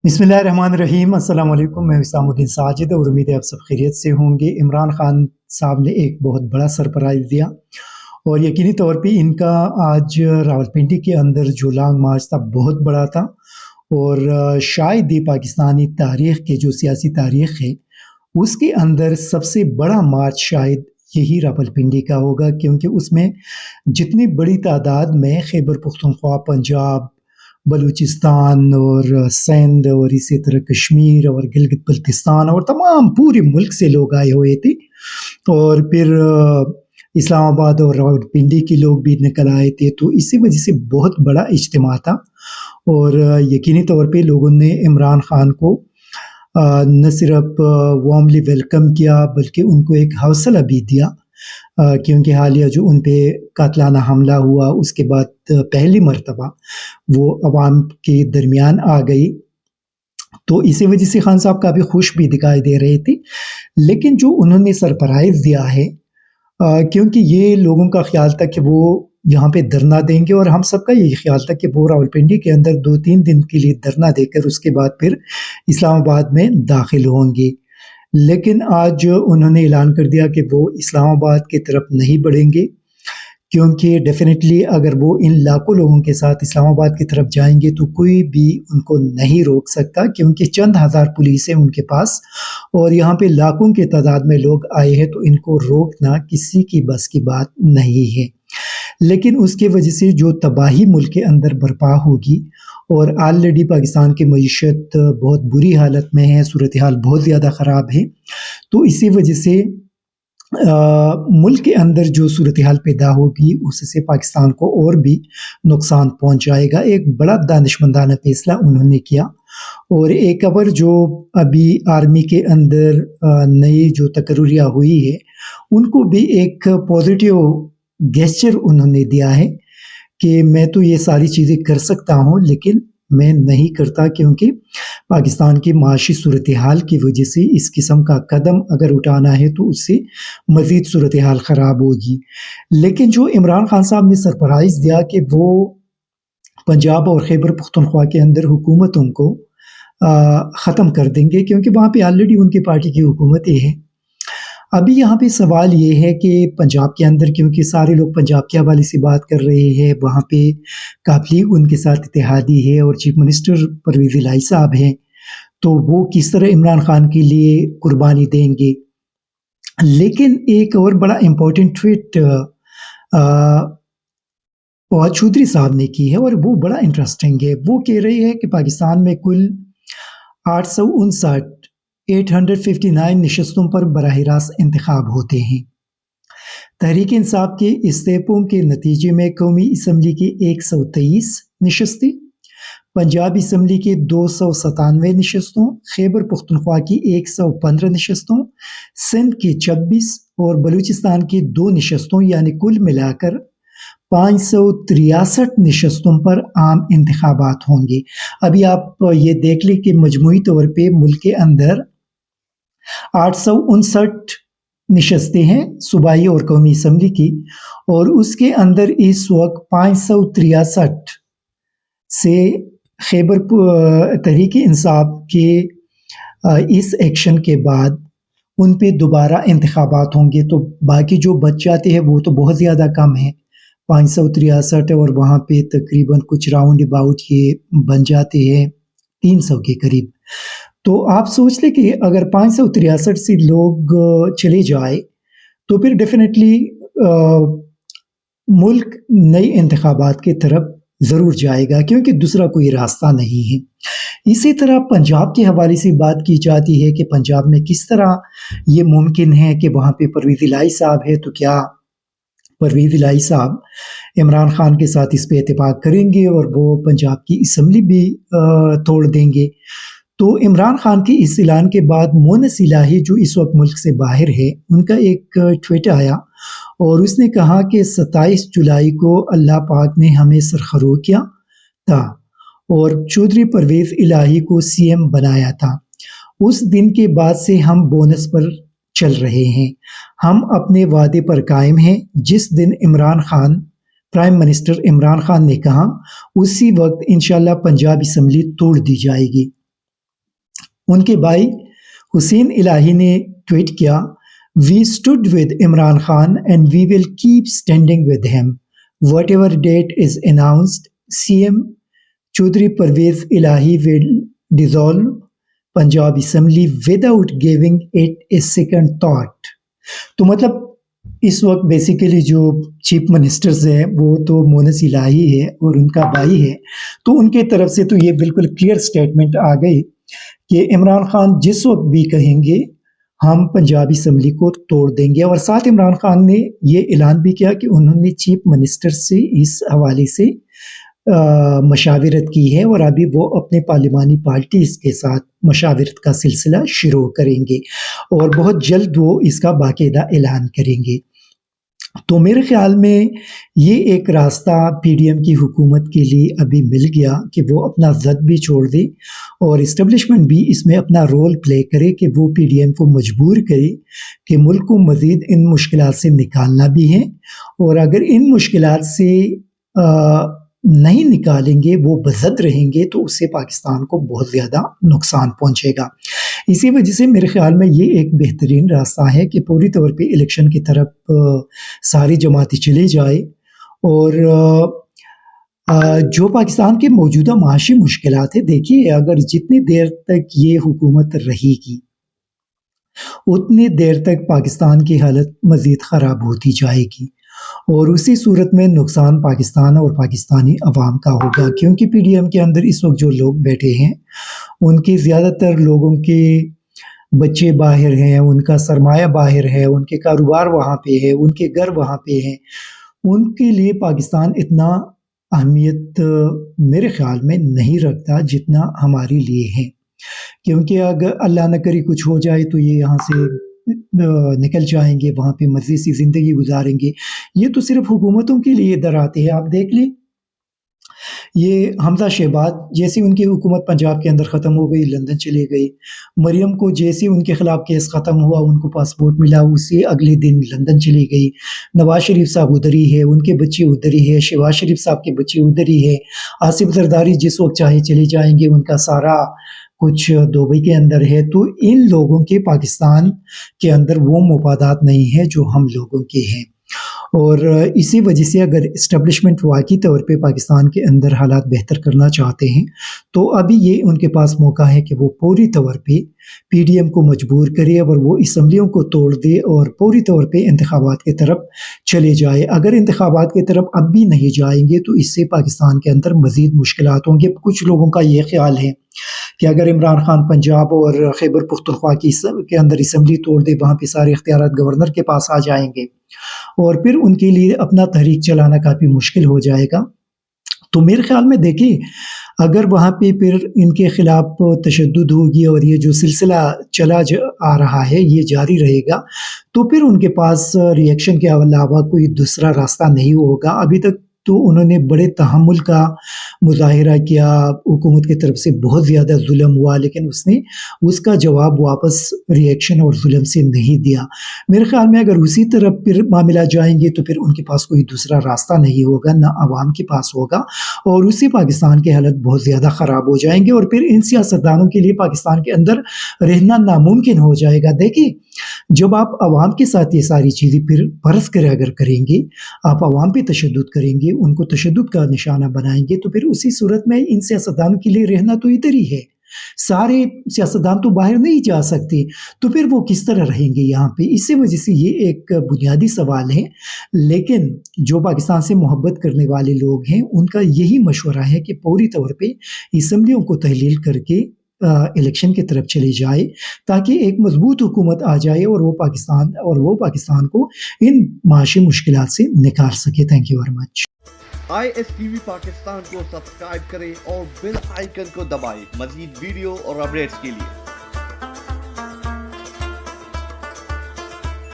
बिस्मिल्लाहिर्रहमानिर्रहीम। अस्सलाम वालेकुम। मैं हिसामुद्दीन साजिद और उम्मीद है आप सब खैरियत से होंगे। इमरान खान साहब ने एक बहुत बड़ा सरप्राइज़ दिया और यकीनी तौर पे इनका आज रावलपिंडी के अंदर जो लॉन्ग मार्च था बहुत बड़ा था और शायद ही पाकिस्तानी तारीख़ के जो सियासी तारीख़ है उसके अंदर सबसे बड़ा मार्च शायद यही रावलपिंडी का होगा, क्योंकि उसमें जितनी बड़ी तादाद में खैबर पख्तूनख्वा, पंजाब, बलूचिस्तान और सिंध और इसी तरह कश्मीर और गिलगित बल्तिस्तान और तमाम पूरे मुल्क से लोग आए हुए थे और फिर इस्लामाबाद और रावलपिंडी के लोग भी निकल आए थे, तो इसी वजह से बहुत बड़ा इज्तिमा था और यकीनी तौर पे लोगों ने इमरान खान को न सिर्फ वार्मली वेलकम किया बल्कि उनको एक हौसला भी दिया, क्योंकि हालिया जो उन पे कातलाना हमला हुआ उसके बाद पहली मर्तबा वो अवाम के दरमियान आ गई, तो इसी वजह से खान साहब काफ़ी खुश भी दिखाई दे रहे थे। लेकिन जो उन्होंने सरप्राइज़ दिया है, क्योंकि ये लोगों का ख्याल था कि वो यहाँ पे धरना देंगे और हम सबका यही ख्याल था कि वो रावलपिंडी के अंदर 2-3 दिन के लिए धरना देकर उसके बाद फिर इस्लामाबाद में दाखिल होंगे। लेकिन आज उन्होंने ऐलान कर दिया कि वो इस्लामाबाद की तरफ नहीं बढ़ेंगे, क्योंकि डेफ़िनेटली अगर वो इन लाखों लोगों के साथ इस्लामाबाद की तरफ जाएँगे तो कोई भी उनको नहीं रोक सकता, क्योंकि चंद हज़ार पुलिस है उनके पास और यहाँ पे लाखों की तादाद में लोग आए हैं, तो इनको रोकना किसी की बस की बात नहीं है। लेकिन उसकी वजह से जो तबाही मुल्क के अंदर बर्पा होगी और ऑलरेडी पाकिस्तान की मईशत बहुत बुरी हालत में है, सूरत हाल बहुत ज़्यादा ख़राब है, तो इसी वजह से मुल्क के अंदर जो सूरत हाल पैदा होगी उससे पाकिस्तान को और भी नुकसान पहुँच जाएगा। एक बड़ा दानिशमंदाना फैसला उन्होंने किया और एक और जो अभी आर्मी के अंदर नई जो तकर्रियाँ हुई है उनको भी एक पॉजिटिव गेस्चर उन्होंने दिया है कि मैं तो ये सारी चीज़ें कर सकता हूँ, लेकिन मैं नहीं करता, क्योंकि पाकिस्तान की माशी सूरत हाल की वजह से इस किस्म का कदम अगर उठाना है तो उससे मज़ीद सूरत हाल ख़राब होगी। लेकिन जो इमरान खान साहब ने सरप्राइज़ दिया कि वो पंजाब और खैबर पख्तूनख्वा के अंदर हुकूमतों को ख़त्म कर देंगे, क्योंकि वहाँ पे ऑलरेडी उनकी पार्टी की हुकूमतें हैं। अभी यहाँ पे सवाल ये है कि पंजाब के अंदर, क्योंकि सारे लोग पंजाब के हवाले से बात कर रहे हैं, वहाँ पे काफ़ी उनके साथ इत्तेहादी है और चीफ मिनिस्टर परवेज़ इलाही साहब हैं, तो वो किस तरह इमरान खान के लिए कुर्बानी देंगे। लेकिन एक और बड़ा इम्पोर्टेंट ट्वीट फवाद चौधरी साहब ने की है और वो बड़ा इंटरेस्टिंग है। वो कह रहे हैं कि पाकिस्तान में कुल 859 नशस्तों पर बराह रास्त इंतखाब होते हैं। तहरीक इंसाफ के इस्तीफों के नतीजे में कौमी असम्बली की 123 नशस्तें, पंजाब असम्बली की 297 नशस्तों, खैबर पख्तूनख्वा की 115 नशस्तों, सिंध की 26 और बलूचिस्तान की 2 नशस्तों, यानी कुल मिलाकर 563 नशस्तों पर आम इंतखाबात होंगे। अभी आप ये देख लें कि मजमूई तौर पे मुल्क के अंदर 859 नशस्तें हैं सूबाई और कौमी असम्बली की, और उसके अंदर इस वक्त 563 से खैबर तहरीक इंसाफ के इस एक्शन के बाद उन पे दोबारा इंतखाबात होंगे, तो बाकी जो बच जाते हैं वो तो बहुत ज़्यादा कम है, 563, और वहाँ पे तकरीबन कुछ राउंड अबाउट ये बन जाते हैं 300 के करीब। तो आप सोच लें कि अगर 563 से लोग चले जाए तो फिर डेफिनेटली मुल्क नई इंतखाबात की तरफ ज़रूर जाएगा, क्योंकि दूसरा कोई रास्ता नहीं है। इसी तरह पंजाब के हवाले से बात की जाती है कि पंजाब में किस तरह ये मुमकिन है कि वहाँ पे परवेज़ इलाही साहब है, तो क्या परवेज़ इलाही साहब इमरान खान के साथ इस पे इत्तेफाक करेंगे और वो पंजाब की असम्बली भी तोड़ देंगे। तो इमरान खान के इस ऐलान के बाद मोनस इलाही जो इस वक्त मुल्क से बाहर है, उनका एक ट्वीट आया और उसने कहा कि 27 जुलाई को अल्लाह पाक ने हमें सरखरू किया था और चौधरी परवेज़ इलाही को सीएम बनाया था। उस दिन के बाद से हम बोनस पर चल रहे हैं। हम अपने वादे पर कायम हैं। जिस दिन प्राइम मिनिस्टर इमरान खान ने कहा, उसी वक्त इंशाअल्लाह पंजाब असम्बली तोड़ दी जाएगी। ان کے بھائی حسین الہی نے ٹویٹ کیا، we stood with Imran Khan and we will keep standing with him whatever date is announced. C M Chaudhry Pervaiz Elahi will dissolve Punjab assembly without giving it a second thought. تو مطلب اس وقت بیسیکلی جو چیف منسٹرز ہیں وہ تو مونس الہی ہے اور ان کا بھائی ہے، تو ان کے طرف سے تو یہ بالکل کلیئر سٹیٹمنٹ آ گئی کہ عمران خان جس وقت بھی کہیں گے ہم پنجابی اسمبلی کو توڑ دیں گے. اور ساتھ عمران خان نے یہ اعلان بھی کیا کہ انہوں نے چیف منسٹر سے اس حوالے سے مشاورت کی ہے اور ابھی وہ اپنے پارلیمانی پارٹیز کے ساتھ مشاورت کا سلسلہ شروع کریں گے اور بہت جلد وہ اس کا باقاعدہ اعلان کریں گے. تو میرے خیال میں یہ ایک راستہ پی ڈی ایم کی حکومت کے لیے ابھی مل گیا کہ وہ اپنا زد بھی چھوڑ دے اور اسٹیبلشمنٹ بھی اس میں اپنا رول پلے کرے کہ وہ پی ڈی ایم کو مجبور کرے کہ ملک کو مزید ان مشکلات سے نکالنا بھی ہے، اور اگر ان مشکلات سے نہیں نکالیں گے، وہ بزد رہیں گے، تو اس سے پاکستان کو بہت زیادہ نقصان پہنچے گا. اسی وجہ سے میرے خیال میں یہ ایک بہترین راستہ ہے کہ پوری طور پہ الیکشن کی طرف ساری جماعتیں چلے جائے، اور جو پاکستان کے موجودہ معاشی مشکلات ہیں، دیکھیے اگر جتنی دیر تک یہ حکومت رہے گی اتنی دیر تک پاکستان کی حالت مزید خراب ہوتی جائے گی، اور اسی صورت میں نقصان پاکستان اور پاکستانی عوام کا ہوگا. کیونکہ پی ڈی ایم کے اندر اس وقت جو لوگ بیٹھے ہیں ان کے زیادہ تر لوگوں کے بچے باہر ہیں، ان کا سرمایہ باہر ہے، ان کے کاروبار وہاں پہ ہے، ان کے گھر وہاں پہ ہیں. ان کے لیے پاکستان اتنا اہمیت میرے خیال میں نہیں رکھتا جتنا ہمارے لیے ہے. کیونکہ اگر اللہ نہ کرے کچھ ہو جائے تو یہ یہاں سے نکل جائیں گے، وہاں پہ مزید سی زندگی گزاریں گے. یہ تو صرف حکومتوں کے لیے ادھر آتے ہیں. آپ دیکھ لیں یہ حمزہ شہباز جیسے ان کی حکومت پنجاب کے اندر ختم ہو گئی، لندن چلے گئی. مریم کو جیسے ان کے خلاف کیس ختم ہوا، ان کو پاسپورٹ ملا، اسے اگلے دن لندن چلی گئی. نواز شریف صاحب ادھر ہی ہے، ان کے بچے ادھر ہی ہے. شہباز شریف صاحب کے بچے ادھر ہی ہے. آصف زرداری جس وقت چاہے چلے جائیں گے، ان کا سارا کچھ دبئی کے اندر ہے. تو ان لوگوں کے پاکستان کے اندر وہ مفادات نہیں ہے جو ہم لوگوں کے ہیں، اور اسی وجہ سے اگر اسٹیبلشمنٹ واقعی طور پہ پاکستان کے اندر حالات بہتر کرنا چاہتے ہیں تو ابھی یہ ان کے پاس موقع ہے کہ وہ پوری طور پہ پی ڈی ایم کو مجبور کرے اور وہ اسمبلیوں کو توڑ دے اور پوری طور پہ انتخابات کی طرف چلے جائے. اگر انتخابات کی طرف اب بھی نہیں جائیں گے تو اس سے پاکستان کے اندر مزید مشکلات ہوں گے. کچھ لوگوں کا یہ خیال ہے کہ اگر عمران خان پنجاب اور خیبر پختونخوا کے اندر اسمبلی توڑ دے، وہاں پہ سارے اختیارات گورنر کے پاس آ جائیں گے اور پھر ان کے لیے اپنا تحریک چلانا کافی مشکل ہو جائے گا. تو میرے خیال میں دیکھیں اگر وہاں پہ پھر ان کے خلاف تشدد ہوگی اور یہ جو سلسلہ چلا آ رہا ہے یہ جاری رہے گا تو پھر ان کے پاس ری ایکشن کے علاوہ کوئی دوسرا راستہ نہیں ہوگا. ابھی تک تو انہوں نے بڑے تحمل کا مظاہرہ کیا، حکومت کی طرف سے بہت زیادہ ظلم ہوا، لیکن اس نے اس کا جواب واپس ری ایکشن اور ظلم سے نہیں دیا. میرے خیال میں اگر اسی طرف پھر معاملہ جائیں گے تو پھر ان کے پاس کوئی دوسرا راستہ نہیں ہوگا، نہ عوام کے پاس ہوگا، اور اسی پاکستان کی حالت بہت زیادہ خراب ہو جائیں گے اور پھر ان سیاستدانوں کے لیے پاکستان کے اندر رہنا ناممکن ہو جائے گا. دیکھیں جب آپ عوام کے ساتھ یہ ساری چیزیں پھر فرض کرے اگر کریں گے، آپ عوام پہ تشدد کریں گے، ان کو تشدد کا نشانہ بنائیں گے، تو پھر اسی صورت میں ان سیاستدانوں کے لیے رہنا تو ادھر ہی ہے. سارے سیاستدان تو باہر نہیں جا سکتے، تو پھر وہ کس طرح رہیں گے یہاں پہ؟ اسی وجہ سے یہ ایک بنیادی سوال ہے. لیکن جو پاکستان سے محبت کرنے والے لوگ ہیں ان کا یہی مشورہ ہے کہ پوری طور پہ اسمبلیوں کو تحلیل کر کے الیکشن کی طرف چلے جائے تاکہ ایک مضبوط حکومت آ جائے اور وہ پاکستان کو ان معاشی مشکلات سے نکال سکے. Thank you very much. ISTV Pakistan کو سبسکرائب کریں اور بیل آئیکن کو دبائیں مزید ویڈیو اور اپڈیٹس کے لیے.